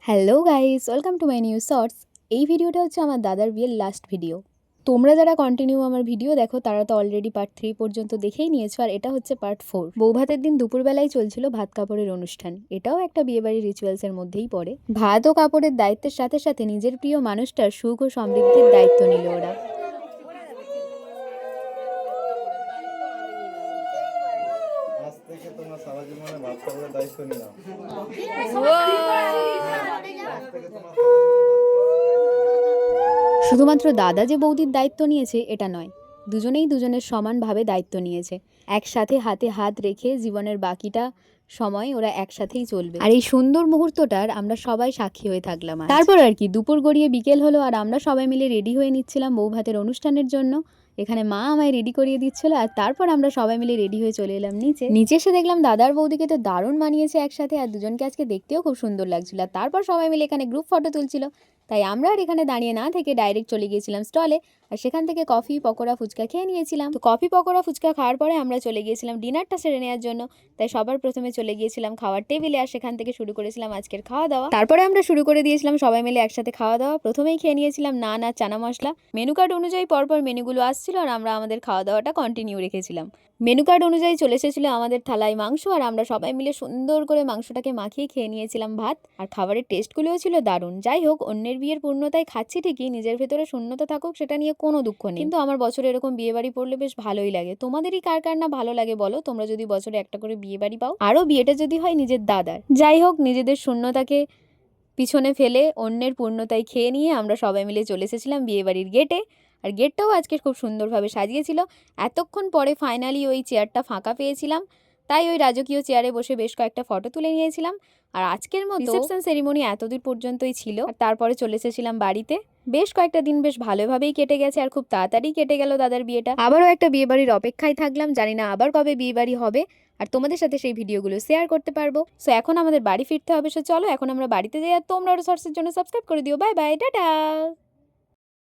Hello guys, welcome to my new shorts. এই ভিডিওটা হচ্ছে আমার দাদার বিয়ের লাস্ট ভিডিও। তোমরা যারা কন্টিনিউ আমার ভিডিও দেখো তারা তো অলরেডি পার্ট 3 পর্যন্ত দেখেই নিয়েছো, আর এটা হচ্ছে পার্ট 4। বৌভাতের দিন দুপুরবেলায় চলছিল ভাত কাপড়ের অনুষ্ঠান। এটাও একটা বিয়েবাড়ির রিচুয়ালসের মধ্যেই পড়ে। ভাত ও কাপড়ের দায়িত্বের সাথে সাথে নিজের প্রিয় মানুষটার সুখ ও সমৃদ্ধির দায়িত্ব নিল ওরা। আজ থেকে তোমার সারা জীবনে ভাত খাবারের দায়িত্ব নিলাম। শুধুমাত্র দাদা যে বৌদির দায়িত্ব নিয়েছে এটা নয়, দুজনেই দুজনের সমানভাবে দায়িত্ব নিয়েছে। একসাথে হাতে হাত রেখে জীবনের বাকিটা সময় ওরা একসাথেই চলবে। আর এই সুন্দর মুহূর্তটার আমরা সবাই সাক্ষী হয়ে থাকলাম। তারপর আর কি, দুপুর গড়িয়ে বিকেল হলো, আর আমরা সবাই মিলে রেডি হয়ে নিচ্ছিলাম বৌভাতের অনুষ্ঠানের জন্য। এখানে মা আমায় রেডি করিয়ে দিচ্ছিল, আর তারপর আমরা সবাই মিলে রেডি হয়ে চলে এলাম নিচে এসে দেখলাম দাদার বৌদিকে তো দারুণ মানিয়েছে একসাথে, আর দুজনকে আজকে দেখতেও খুব সুন্দর লাগছিল। আর তারপর সবাই মিলে এখানে গ্রুপ ফটো তুলছিল, তাই আমরা আর এখানে দাঁড়িয়ে না থেকে ডাইরেক্ট চলে গিয়েছিলাম স্টলে, আর সেখান থেকে কফি পকোড়া ফুচকা খেয়ে নিয়েছিলাম। তো কফি পকোড়া ফুচকা খাওয়ার পরে আমরা চলে গিয়েছিলাম ডিনারটা সেরে নেওয়ার জন্য। তাই সবার প্রথমে চলে গিয়েছিলাম খাওয়ার টেবিলে, আর সেখান থেকে শুরু করেছিলাম আজকের খাওয়া দাওয়া। তারপরে আমরা শুরু করে দিয়েছিলাম সবাই মিলে একসাথে খাওয়া দাওয়া। প্রথমেই খেয়ে নিয়েছিলাম নান আর চানা মশলা। মেনু কার্ড অনুযায়ী পরপর মেনুগুলো আসছিল, আর আমরা আমাদের খাওয়া দাওয়াটা কন্টিনিউ রেখেছিলাম। মেনু কার্ড অনুযায়ী চলে এসেছিল আমাদের থালায় মাংস, আর আমরা সবাই মিলে সুন্দর করে মাংসটাকে মাখিয়ে খেয়ে নিয়েছিলাম ভাত। আর খাবারের টেস্টগুলোও ছিল দারুণ। যাই হোক, অন্যের বিয়ের পূর্ণতায় খাচ্ছি ঠিকই, নিজের ভেতরে শূন্যতা থাকুক সেটা নিয়ে কোনো দুঃখ নেই। কিন্তু আমার বছরে এরকম বিয়ে বাড়ি পড়লে বেশ ভালোই লাগে। তোমাদেরই কার কার না ভালো লাগে বলো? তোমরা যদি বছরে একটা করে বিয়ে বাড়ি পাও, আরও বিয়েটা যদি হয় নিজের দাদার। যাই হোক, নিজেদের শূন্যতাকে পিছনে ফেলে অন্যের পূর্ণতায় খেয়ে নিয়ে আমরা সবাই মিলে চলে এসেছিলাম বিয়েবাড়ির গেটে। আর গেটটাও আজকে খুব সুন্দরভাবে সাজিয়েছিল। এতক্ষণ পরে ফাইনালি ওই চেয়ারটা ফাঁকা পেয়েছিলাম, তাই ওই রাজকীয় চেয়ারে বসে বেশ কয়েকটা ফটো তুলে নিয়েছিলাম। আর আজকের মতো রিসেপশন সেরিমনি এতদূর পর্যন্তই ছিল, আর তারপরে চলে এসেছিলাম বাড়িতে। বেশ কয়েকটা দিন বেশ ভালোভাবেই কেটে গেছে, আর খুব তাড়াতাড়ি কেটে গেল দাদার বিয়েটা। আবারও একটা বিয়েবাড়ির অপেক্ষায় থাকলাম, জানি না আবার কবে বিয়েবাড়ি হবে, আর তোমাদের সাথে সেই ভিডিওগুলো শেয়ার করতে পারবো। সো এখন আমাদের বাড়ি ফিরতে হবে। সো চলো এখন আমরা বাড়িতে যাই, আর তোমরা ওর শর্টসের জন্য সাবস্ক্রাইব করে দিও। Bye bye, tata.